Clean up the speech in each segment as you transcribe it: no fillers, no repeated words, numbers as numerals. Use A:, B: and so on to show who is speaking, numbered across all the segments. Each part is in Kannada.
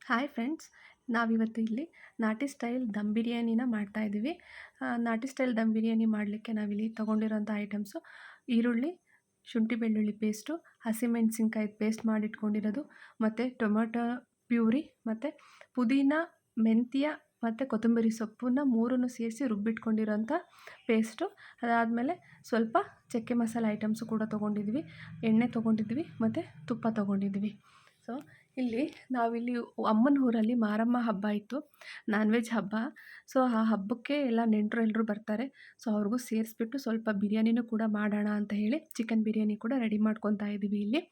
A: ಹಾಯ್ ಫ್ರೆಂಡ್ಸ್, ನಾವಿವತ್ತು ಇಲ್ಲಿ ನಾಟಿ ಸ್ಟೈಲ್ ದಮ್ ಬಿರಿಯಾನಿನ ಮಾಡ್ತಾಯಿದ್ದೀವಿ. ನಾಟಿ ಸ್ಟೈಲ್ ದಮ್ ಬಿರಿಯಾನಿ ಮಾಡಲಿಕ್ಕೆ ನಾವಿಲ್ಲಿ ತೊಗೊಂಡಿರೋಂಥ ಐಟಮ್ಸು ಈರುಳ್ಳಿ, ಶುಂಠಿ ಬೆಳ್ಳುಳ್ಳಿ ಪೇಸ್ಟು, ಹಸಿಮೆಣಸಿನ್ಕಾಯಿ ಪೇಸ್ಟ್ ಮಾಡಿಟ್ಕೊಂಡಿರೋದು, ಮತ್ತು ಟೊಮೊಟೊ ಪ್ಯೂರಿ, ಮತ್ತು ಪುದೀನ, ಮೆಂತ್ಯ ಮತ್ತು ಕೊತ್ತಂಬರಿ ಸೊಪ್ಪನ್ನ ಮೂರನ್ನು ಸೇರಿಸಿ ರುಬ್ಬಿಟ್ಕೊಂಡಿರೋಂಥ ಪೇಸ್ಟು. ಅದಾದಮೇಲೆ ಸ್ವಲ್ಪ ಚಕ್ಕೆ ಮಸಾಲೆ ಐಟಮ್ಸು ಕೂಡ ತೊಗೊಂಡಿದ್ವಿ, ಎಣ್ಣೆ ತೊಗೊಂಡಿದ್ವಿ ಮತ್ತು ತುಪ್ಪ ತೊಗೊಂಡಿದ್ವಿ. ಸೊ ಇಲ್ಲಿ ನಾವಿಲ್ಲಿ ಅಮ್ಮನ ಊರಲ್ಲಿ ಮಾರಮ್ಮ ಹಬ್ಬ ಇತ್ತು, ನಾನ್ ವೆಜ್ ಹಬ್ಬ. ಸೊ ಆ ಹಬ್ಬಕ್ಕೆ ಎಲ್ಲ ನೆಂಟರು ಎಲ್ಲರೂ ಬರ್ತಾರೆ. ಸೊ ಅವ್ರಿಗೂ ಸೇರಿಸ್ಬಿಟ್ಟು ಸ್ವಲ್ಪ ಬಿರಿಯಾನಿನೂ ಕೂಡ ಮಾಡೋಣ ಅಂತ ಹೇಳಿ ಚಿಕನ್ ಬಿರಿಯಾನಿ ಕೂಡ ರೆಡಿ ಮಾಡ್ಕೊತಾ ಇದ್ದೀವಿ. ಇಲ್ಲಿ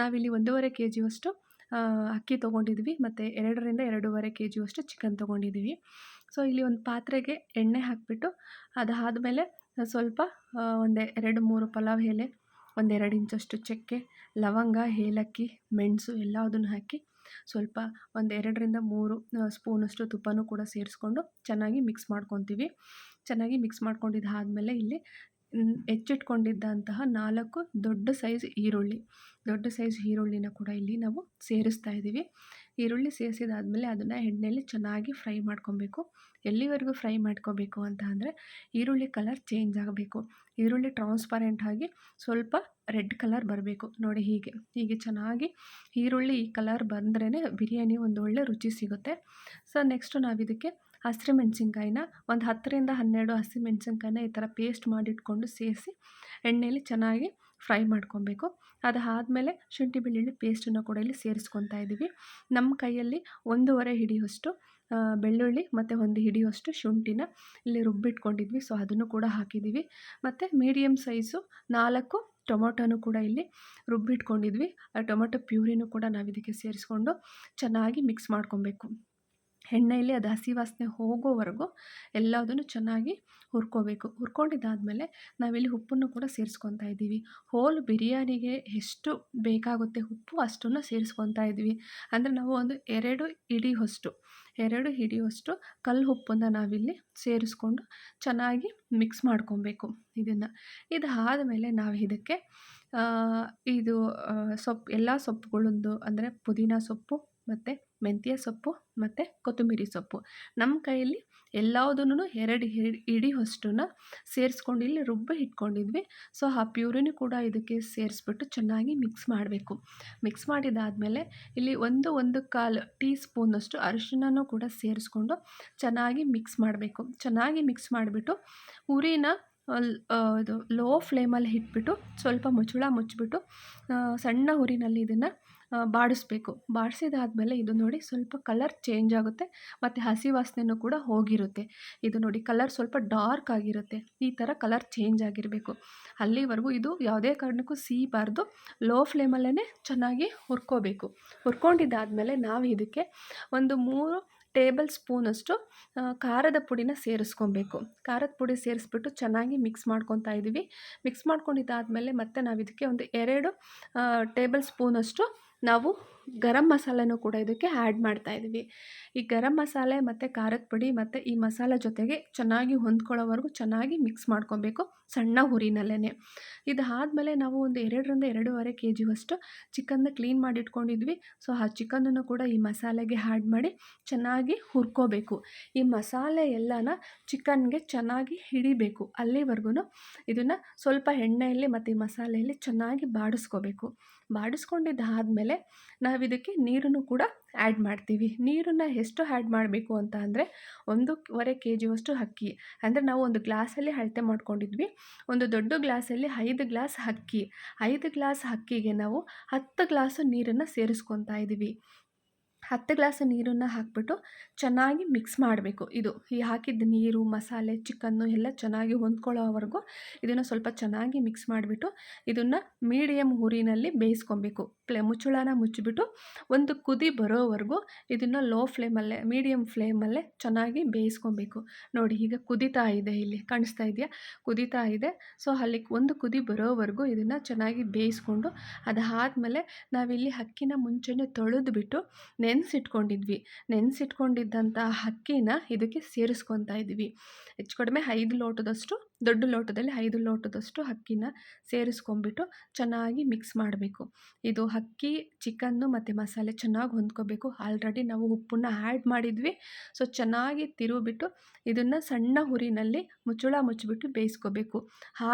A: ನಾವಿಲ್ಲಿ 1.5 kg ಅಷ್ಟು ಅಕ್ಕಿ ತೊಗೊಂಡಿದ್ವಿ ಮತ್ತು 2.5 kg ಅಷ್ಟು ಚಿಕನ್ ತೊಗೊಂಡಿದ್ದೀವಿ. ಸೊ ಇಲ್ಲಿ ಒಂದು ಪಾತ್ರೆಗೆ ಎಣ್ಣೆ ಹಾಕಿಬಿಟ್ಟು ಅದಾದಮೇಲೆ ಸ್ವಲ್ಪ ಒಂದು 2-3 ಪಲಾವ್ ಎಲೆ, ಒಂದು 2 ಇಂಚಷ್ಟು ಚಕ್ಕೆ, ಲವಂಗ, ಏಲಕ್ಕಿ, ಮೆಣಸು ಎಲ್ಲದನ್ನು ಹಾಕಿ ಸ್ವಲ್ಪ ಒಂದು 2-3 ಸ್ಪೂನಷ್ಟು ತುಪ್ಪನೂ ಕೂಡ ಸೇರಿಸ್ಕೊಂಡು ಚೆನ್ನಾಗಿ ಮಿಕ್ಸ್ ಮಾಡ್ಕೊತೀವಿ. ಚೆನ್ನಾಗಿ ಮಿಕ್ಸ್ ಮಾಡ್ಕೊಂಡಿದ್ದಾದಮೇಲೆ ಇಲ್ಲಿ ಹೆಚ್ಚಿಟ್ಕೊಂಡಿದ್ದಂತಹ 4 ದೊಡ್ಡ ಸೈಜ್ ಈರುಳ್ಳಿನ ಕೂಡ ಇಲ್ಲಿ ನಾವು ಸೇರಿಸ್ತಾ ಇದ್ದೀವಿ. ಈರುಳ್ಳಿ ಸೇರಿಸಿದಾದ್ಮೇಲೆ ಅದನ್ನು ಎಣ್ಣೆಯಲ್ಲಿ ಚೆನ್ನಾಗಿ ಫ್ರೈ ಮಾಡ್ಕೊಬೇಕು. ಎಲ್ಲಿವರೆಗೂ ಫ್ರೈ ಮಾಡ್ಕೋಬೇಕು ಅಂತ ಅಂದರೆ ಈರುಳ್ಳಿ ಕಲರ್ ಚೇಂಜ್ ಆಗಬೇಕು. ಈರುಳ್ಳಿ ಟ್ರಾನ್ಸ್ಪರೆಂಟ್ ಆಗಿ ಸ್ವಲ್ಪ ರೆಡ್ ಕಲರ್ ಬರಬೇಕು. ನೋಡಿ ಹೀಗೆ ಚೆನ್ನಾಗಿ ಈರುಳ್ಳಿ ಈ ಕಲರ್ ಬಂದ್ರೇ ಬಿರಿಯಾನಿ ಒಂದು ಒಳ್ಳೆ ರುಚಿ ಸಿಗುತ್ತೆ. ಸೊ ನೆಕ್ಸ್ಟು ನಾವಿದಕ್ಕೆ ಹಸಿಮೆಣ್ಸಿನ್ಕಾಯಿನ ಒಂದು 10-12 ಹಸಿಮೆಣ್ಸಿನ್ಕಾಯಿನ ಈ ಥರ ಪೇಸ್ಟ್ ಮಾಡಿಟ್ಕೊಂಡು ಸೇರಿಸಿ ಎಣ್ಣೆಯಲ್ಲಿ ಚೆನ್ನಾಗಿ ಫ್ರೈ ಮಾಡ್ಕೊಬೇಕು. ಅದಾದಮೇಲೆ ಶುಂಠಿ ಬೆಳ್ಳುಳ್ಳಿ ಪೇಸ್ಟನ್ನು ಕೂಡ ಇಲ್ಲಿ ಸೇರಿಸ್ಕೊತಾ ಇದ್ದೀವಿ. ನಮ್ಮ ಕೈಯಲ್ಲಿ 1.5 ಹಿಡಿಯಷ್ಟು ಬೆಳ್ಳುಳ್ಳಿ ಮತ್ತು 1 ಹಿಡಿಯಷ್ಟು ಶುಂಠಿನ ಇಲ್ಲಿ ರುಬ್ಬಿಟ್ಕೊಂಡಿದ್ವಿ. ಸೊ ಅದನ್ನು ಕೂಡ ಹಾಕಿದ್ದೀವಿ. ಮತ್ತು ಮೀಡಿಯಮ್ ಸೈಜು 4 ಟೊಮೊಟೊನೂ ಕೂಡ ಇಲ್ಲಿ ರುಬ್ಬಿಟ್ಕೊಂಡಿದ್ವಿ. ಆ ಟೊಮೊಟೊ ಪ್ಯೂರಿನೂ ಕೂಡ ನಾವು ಇದಕ್ಕೆ ಸೇರಿಸ್ಕೊಂಡು ಚೆನ್ನಾಗಿ ಮಿಕ್ಸ್ ಮಾಡ್ಕೊಬೇಕು. ಎಣ್ಣೆಯಲ್ಲಿ ಅದು ಹಸಿ ವಾಸನೆ ಹೋಗೋವರೆಗೂ ಎಲ್ಲದನ್ನು ಚೆನ್ನಾಗಿ ಹುರ್ಕೋಬೇಕು. ಹುರ್ಕೊಂಡಿದ್ದಾದಮೇಲೆ ನಾವಿಲ್ಲಿ ಉಪ್ಪನ್ನು ಕೂಡ ಸೇರಿಸ್ಕೊತಾ ಇದ್ದೀವಿ. ಹೋಲ್ ಬಿರಿಯಾನಿಗೆ ಎಷ್ಟು ಬೇಕಾಗುತ್ತೆ ಉಪ್ಪು ಅಷ್ಟನ್ನು ಸೇರಿಸ್ಕೊತಾ ಇದ್ವಿ. ಅಂದರೆ ನಾವು ಒಂದು 2 ಹಿಡಿಯುವಷ್ಟು ಕಲ್ಲು ಉಪ್ಪನ್ನು ನಾವಿಲ್ಲಿ ಸೇರಿಸ್ಕೊಂಡು ಚೆನ್ನಾಗಿ ಮಿಕ್ಸ್ ಮಾಡ್ಕೊಬೇಕು. ಇದಾದಮೇಲೆ ನಾವು ಇದಕ್ಕೆ ಇದು ಎಲ್ಲ ಸೊಪ್ಪುಗಳದ್ದು ಅಂದರೆ ಪುದೀನ ಸೊಪ್ಪು ಮತ್ತು ಮೆಂತ್ಯ ಸೊಪ್ಪು ಮತ್ತು ಕೊತ್ತಂಬರಿ ಸೊಪ್ಪು ನಮ್ಮ ಕೈಯಲ್ಲಿ ಎಲ್ಲದನ್ನೂ 2 ಹಿಡಿಯಷ್ಟನ್ನು ಸೇರಿಸ್ಕೊಂಡು ಇಲ್ಲಿ ರುಬ್ಬಿ ಇಟ್ಕೊಂಡಿದ್ವಿ. ಸೊ ಆ ಪ್ಯೂರಿನೂ ಕೂಡ ಇದಕ್ಕೆ ಸೇರಿಸ್ಬಿಟ್ಟು ಚೆನ್ನಾಗಿ ಮಿಕ್ಸ್ ಮಾಡಬೇಕು. ಮಿಕ್ಸ್ ಮಾಡಿದಾದಮೇಲೆ ಇಲ್ಲಿ 1-1.25 ಟೀ ಸ್ಪೂನಷ್ಟು ಅರಿಶಿಣನೂ ಕೂಡ ಸೇರಿಸ್ಕೊಂಡು ಚೆನ್ನಾಗಿ ಮಿಕ್ಸ್ ಮಾಡಬೇಕು. ಚೆನ್ನಾಗಿ ಮಿಕ್ಸ್ ಮಾಡಿಬಿಟ್ಟು ಉರಿನ ಇದು ಲೋ ಫ್ಲೇಮಲ್ಲಿ ಇಟ್ಬಿಟ್ಟು ಸ್ವಲ್ಪ ಮುಚ್ಚಿಬಿಟ್ಟು ಸಣ್ಣ ಉರಿನಲ್ಲಿ ಇದನ್ನು ಬಾಡಿಸ್ಬೇಕು. ಬಾಡಿಸಿದಾದ್ಮೇಲೆ ಇದು ನೋಡಿ ಸ್ವಲ್ಪ ಕಲರ್ ಚೇಂಜ್ ಆಗುತ್ತೆ ಮತ್ತು ಹಸಿ ವಾಸನೆಯೂ ಕೂಡ ಹೋಗಿರುತ್ತೆ. ಇದು ನೋಡಿ ಕಲರ್ ಸ್ವಲ್ಪ ಡಾರ್ಕ್ ಆಗಿರುತ್ತೆ. ಈ ಥರ ಕಲರ್ ಚೇಂಜ್ ಆಗಿರಬೇಕು. ಅಲ್ಲಿವರೆಗೂ ಇದು ಯಾವುದೇ ಕಾರಣಕ್ಕೂ ಸೀಬಾರ್ದು. ಲೋ ಫ್ಲೇಮಲ್ಲೇ ಚೆನ್ನಾಗಿ ಹುರ್ಕೋಬೇಕು. ಹುರ್ಕೊಂಡಿದ್ದಾದಮೇಲೆ ನಾವು ಇದಕ್ಕೆ ಒಂದು 3 ಟೇಬಲ್ ಸ್ಪೂನಷ್ಟು ಖಾರದ ಪುಡಿನ ಸೇರಿಸ್ಕೊಬೇಕು. ಖಾರದ ಪುಡಿ ಸೇರಿಸ್ಬಿಟ್ಟು ಚೆನ್ನಾಗಿ ಮಿಕ್ಸ್ ಮಾಡ್ಕೊತಾ ಇದ್ದೀವಿ. ಮಿಕ್ಸ್ ಮಾಡ್ಕೊಂಡಿದ್ದಾದಮೇಲೆ ಮತ್ತೆ ನಾವು ಇದಕ್ಕೆ ಒಂದು 2 ಟೇಬಲ್ ಸ್ಪೂನಷ್ಟು ನಾವು ಗರಂ ಮಸಾಲೆನೂ ಕೂಡ ಇದಕ್ಕೆ ಆ್ಯಡ್ ಮಾಡ್ತಾಯಿದ್ದೀವಿ. ಈ ಗರಂ ಮಸಾಲೆ ಮತ್ತು ಖಾರದ ಪುಡಿ ಮತ್ತು ಈ ಮಸಾಲೆ ಜೊತೆಗೆ ಚೆನ್ನಾಗಿ ಹೊಂದ್ಕೊಳ್ಳೋವರೆಗೂ ಚೆನ್ನಾಗಿ ಮಿಕ್ಸ್ ಮಾಡ್ಕೊಬೇಕು ಸಣ್ಣ ಹುರಿನಲ್ಲೇ. ಇದಾದಮೇಲೆ ನಾವು ಒಂದು 2-2.5 kg ಚಿಕನ್ನ ಕ್ಲೀನ್ ಮಾಡಿ ಇಟ್ಕೊಂಡಿದ್ವಿ. ಸೊ ಆ ಚಿಕನನ್ನು ಕೂಡ ಈ ಮಸಾಲೆಗೆ ಆ್ಯಡ್ ಮಾಡಿ ಚೆನ್ನಾಗಿ ಹುರ್ಕೋಬೇಕು. ಈ ಮಸಾಲೆ ಎಲ್ಲನ ಚಿಕನ್ಗೆ ಚೆನ್ನಾಗಿ ಹಿಡಿಬೇಕು. ಅಲ್ಲಿವರೆಗೂ ಇದನ್ನು ಸ್ವಲ್ಪ ಎಣ್ಣೆಯಲ್ಲಿ ಮತ್ತು ಈ ಮಸಾಲೆಯಲ್ಲಿ ಚೆನ್ನಾಗಿ ಬಾಡಿಸ್ಕೋಬೇಕು. ಬಾಡಿಸ್ಕೊಂಡಿದ್ದಾದಮೇಲೆ ನಾವಿದಕ್ಕೆ ನೀರನ್ನು ಕೂಡ ಆ್ಯಡ್ ಮಾಡ್ತೀವಿ. ನೀರನ್ನು ಎಷ್ಟು ಆ್ಯಡ್ ಮಾಡಬೇಕು ಅಂತ ಅಂದರೆ 1.5 kg ಅಕ್ಕಿ ಅಂದರೆ ನಾವು ಒಂದು ಗ್ಲಾಸಲ್ಲಿ ಅಳತೆ ಮಾಡ್ಕೊಂಡಿದ್ವಿ. ಒಂದು ದೊಡ್ಡ ಗ್ಲಾಸಲ್ಲಿ 5 ಗ್ಲಾಸ್ ಅಕ್ಕಿ, 5 ಗ್ಲಾಸ್ ಅಕ್ಕಿಗೆ ನಾವು 10 ಗ್ಲಾಸು ನೀರನ್ನು ಸೇರಿಸ್ಕೊತಾ ಇದ್ದೀವಿ. 10 ಗ್ಲಾಸ್ ನೀರನ್ನು ಹಾಕಿಬಿಟ್ಟು ಚೆನ್ನಾಗಿ ಮಿಕ್ಸ್ ಮಾಡಬೇಕು. ಈ ಹಾಕಿದ್ದ ನೀರು, ಮಸಾಲೆ, ಚಿಕನ್ನು ಎಲ್ಲ ಚೆನ್ನಾಗಿ ಹೊಂದ್ಕೊಳ್ಳೋವರೆಗೂ ಇದನ್ನು ಸ್ವಲ್ಪ ಚೆನ್ನಾಗಿ ಮಿಕ್ಸ್ ಮಾಡಿಬಿಟ್ಟು ಇದನ್ನು ಮೀಡಿಯಮ್ ಉರಿನಲ್ಲಿ ಬೇಯಿಸ್ಕೊಬೇಕು. ಮುಚ್ಚಳನ ಮುಚ್ಚಿಬಿಟ್ಟು ಒಂದು ಕುದಿ ಬರೋವರೆಗೂ ಇದನ್ನು ಲೋ ಫ್ಲೇಮಲ್ಲೇ ಮೀಡಿಯಮ್ ಫ್ಲೇಮಲ್ಲೇ ಚೆನ್ನಾಗಿ ಬೇಯಿಸ್ಕೊಬೇಕು. ನೋಡಿ ಈಗ ಕುದೀತಾ ಇದೆ, ಇಲ್ಲಿ ಕಾಣಿಸ್ತಾ ಇದೆಯಾ, ಕುದೀತಾ ಇದೆ. ಸೊ ಅಲ್ಲಿ ಒಂದು ಕುದಿ ಬರೋವರೆಗೂ ಇದನ್ನು ಚೆನ್ನಾಗಿ ಬೇಯಿಸ್ಕೊಂಡು ಅದಾದಮೇಲೆ ನಾವಿಲ್ಲಿ ಅಕ್ಕಿನ ಮುಂಚೆನೇ ತೊಳೆದ್ಬಿಟ್ಟು ನೆನೆಸಿಟ್ಕೊಂಡಿದ್ವಿ. ನೆನೆಸಿಟ್ಕೊಂಡಿದ್ದಂಥ ಅಕ್ಕಿನ ಇದಕ್ಕೆ ಸೇರಿಸ್ಕೊತಾ ಇದ್ವಿ. ಹೆಚ್ಚು ಕಡಿಮೆ 5 ಲೋಟದಷ್ಟು, ದೊಡ್ಡ ಲೋಟದಲ್ಲಿ 5 ಲೋಟದಷ್ಟು ಅಕ್ಕಿನ ಸೇರಿಸ್ಕೊಂಬಿಟ್ಟು ಚೆನ್ನಾಗಿ ಮಿಕ್ಸ್ ಮಾಡಬೇಕು. ಇದು ಅಕ್ಕಿ, ಚಿಕನ್ನು ಮತ್ತು ಮಸಾಲೆ ಚೆನ್ನಾಗಿ ಹೊಂದ್ಕೋಬೇಕು. ಆಲ್ರೆಡಿ ನಾವು ಉಪ್ಪನ್ನ ಆ್ಯಡ್ ಮಾಡಿದ್ವಿ. ಸೊ ಚೆನ್ನಾಗಿ ತಿರುವಿಬಿಟ್ಟು ಇದನ್ನು ಸಣ್ಣ ಹುರಿನಲ್ಲಿ ಮುಚ್ಚಳ ಮುಚ್ಚಿಬಿಟ್ಟು ಬೇಯಿಸ್ಕೋಬೇಕು.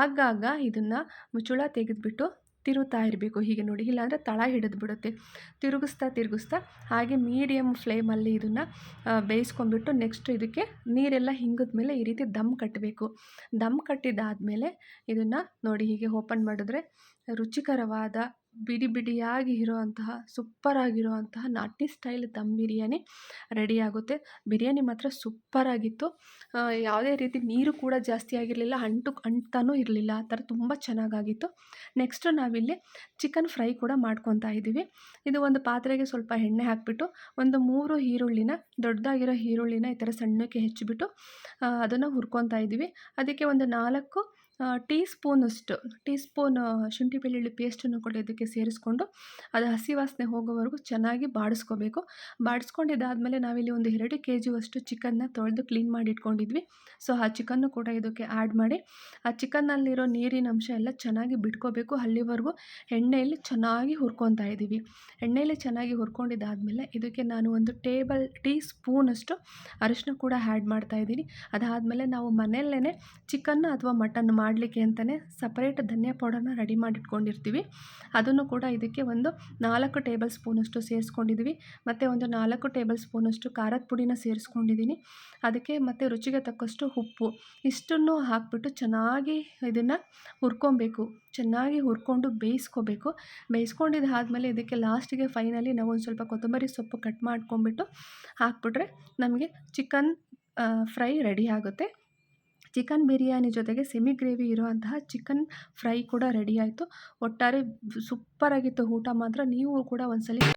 A: ಆಗಾಗ ಇದನ್ನು ಮುಚ್ಚಳ ತೆಗೆದುಬಿಟ್ಟು ತಿರುತ್ತಾ ಇರಬೇಕು. ಹೀಗೆ ನೋಡಿ, ಇಲ್ಲಾಂದರೆ ತಳ ಹಿಡಿದ್ಬಿಡುತ್ತೆ. ತಿರುಗಿಸ್ತಾ ಹಾಗೆ ಮೀಡಿಯಮ್ ಫ್ಲೇಮಲ್ಲಿ ಇದನ್ನು ಬೇಯಿಸ್ಕೊಂಬಿಟ್ಟು ನೆಕ್ಸ್ಟ್ ಇದಕ್ಕೆ ನೀರೆಲ್ಲ ಹಿಂಗಿದ್ಮೇಲೆ ಈ ರೀತಿ ದಮ್ ಕಟ್ಟಬೇಕು. ದಮ್ ಕಟ್ಟಿದ್ದಾದಮೇಲೆ ಇದನ್ನು ನೋಡಿ ಹೀಗೆ ಓಪನ್ ಮಾಡಿದ್ರೆ ರುಚಿಕರವಾದ ಬಿಡಿ ಬಿಡಿಯಾಗಿ ಇರೋವಂತಹ ಸೂಪರಾಗಿರುವಂತಹ ನಾಟಿ ಸ್ಟೈಲ್ ದಮ್ ಬಿರಿಯಾನಿ ರೆಡಿಯಾಗುತ್ತೆ. ಬಿರಿಯಾನಿ ಮಾತ್ರ ಸೂಪರಾಗಿತ್ತು. ಯಾವುದೇ ರೀತಿ ನೀರು ಕೂಡ ಜಾಸ್ತಿ ಆಗಿರಲಿಲ್ಲ, ಅಂಟ್ತಾನೂ ಇರಲಿಲ್ಲ. ಆ ಥರ ತುಂಬ ಚೆನ್ನಾಗಾಗಿತ್ತು. ನೆಕ್ಸ್ಟು ನಾವಿಲ್ಲಿ ಚಿಕನ್ ಫ್ರೈ ಕೂಡ ಮಾಡ್ಕೊತಾ ಇದ್ದೀವಿ. ಇದು ಒಂದು ಪಾತ್ರೆಗೆ ಸ್ವಲ್ಪ ಎಣ್ಣೆ ಹಾಕಿಬಿಟ್ಟು ಒಂದು 3 ಈರುಳ್ಳಿನ, ದೊಡ್ಡದಾಗಿರೋ ಈರುಳ್ಳಿನ ಈ ಥರ ಸಣ್ಣಕ್ಕೆ ಹೆಚ್ಚಿಬಿಟ್ಟು ಅದನ್ನು ಹುರ್ಕೊತಾ ಇದ್ದೀವಿ. ಅದಕ್ಕೆ ಒಂದು 4 ಟೀ ಸ್ಪೂನ್ ಶುಂಠಿ ಬೆಳ್ಳುಳ್ಳಿ ಪೇಸ್ಟನ್ನು ಕೂಡ ಇದಕ್ಕೆ ಸೇರಿಸ್ಕೊಂಡು ಅದು ಹಸಿ ವಾಸನೆ ಹೋಗೋವರೆಗೂ ಚೆನ್ನಾಗಿ ಬಾಡಿಸ್ಕೋಬೇಕು. ಬಾಡಿಸ್ಕೊಂಡಿದ್ದಾದಮೇಲೆ ನಾವಿಲ್ಲಿ ಒಂದು 2 kg ಚಿಕನ್ನ ತೊಳೆದು ಕ್ಲೀನ್ ಮಾಡಿ ಇಟ್ಕೊಂಡಿದ್ವಿ. ಸೊ ಆ ಚಿಕನ್ನು ಕೂಡ ಇದಕ್ಕೆ ಆ್ಯಡ್ ಮಾಡಿ ಆ ಚಿಕನ್ನಲ್ಲಿರೋ ನೀರಿನ ಅಂಶ ಎಲ್ಲ ಚೆನ್ನಾಗಿ ಬಿಟ್ಕೋಬೇಕು. ಅಲ್ಲಿವರೆಗೂ ಎಣ್ಣೆಯಲ್ಲಿ ಚೆನ್ನಾಗಿ ಹುರ್ಕೊತಾ ಇದ್ದೀವಿ. ಎಣ್ಣೆಯಲ್ಲಿ ಚೆನ್ನಾಗಿ ಹುರ್ಕೊಂಡಿದ್ದಾದಮೇಲೆ ಇದಕ್ಕೆ ನಾನು ಒಂದು ಟೀ ಸ್ಪೂನಷ್ಟು ಅರಿಶಿನ ಕೂಡ ಆ್ಯಡ್ ಮಾಡ್ತಾಯಿದ್ದೀನಿ. ಅದಾದಮೇಲೆ ನಾವು ಮನೆಯಲ್ಲೇ ಚಿಕನ್ ಅಥವಾ ಮಟನ್ ಮಾಡಲಿಕ್ಕೆ ಅಂತಲೇ ಸಪ್ರೇಟ್ ಧನಿಯಾ ಪೌಡರ್ನ ರೆಡಿ ಮಾಡಿಟ್ಕೊಂಡಿರ್ತೀವಿ. ಅದನ್ನು ಕೂಡ ಇದಕ್ಕೆ ಒಂದು 4 ಟೇಬಲ್ ಸ್ಪೂನಷ್ಟು ಸೇರಿಸ್ಕೊಂಡಿದ್ದೀವಿ. ಮತ್ತು ಒಂದು 4 ಟೇಬಲ್ ಸ್ಪೂನಷ್ಟು ಖಾರದ ಪುಡಿನ ಸೇರಿಸ್ಕೊಂಡಿದ್ದೀನಿ. ಅದಕ್ಕೆ ಮತ್ತು ರುಚಿಗೆ ತಕ್ಕಷ್ಟು ಉಪ್ಪು ಇಷ್ಟನ್ನು ಹಾಕಿಬಿಟ್ಟು ಚೆನ್ನಾಗಿ ಇದನ್ನು ಹುರ್ಕೊಬೇಕು. ಚೆನ್ನಾಗಿ ಹುರ್ಕೊಂಡು ಬೇಯಿಸ್ಕೋಬೇಕು. ಬೇಯಿಸ್ಕೊಂಡಿದ್ದಾದಮೇಲೆ ಇದಕ್ಕೆ ಲಾಸ್ಟಿಗೆ ಫೈನಲಿ ನಾವು ಒಂದು ಸ್ವಲ್ಪ ಕೊತ್ತಂಬರಿ ಸೊಪ್ಪು ಕಟ್ ಮಾಡ್ಕೊಂಬಿಟ್ಟು ಹಾಕ್ಬಿಟ್ರೆ ನಮಗೆ ಚಿಕನ್ ಫ್ರೈ ರೆಡಿ ಆಗುತ್ತೆ. ಚಿಕನ್ ಬಿರಿಯಾನಿ ಜೊತೆಗೆ ಸೆಮಿ ಗ್ರೇವಿ ಇರುವಂತಹ ಚಿಕನ್ ಫ್ರೈ ಕೂಡ ರೆಡಿ ಆಯಿತು. ಒಟ್ಟಾರೆ ಸೂಪರಾಗಿತ್ತು ಊಟ ಮಾತ್ರ. ನೀವು ಕೂಡ ಒಂದ್ಸಲ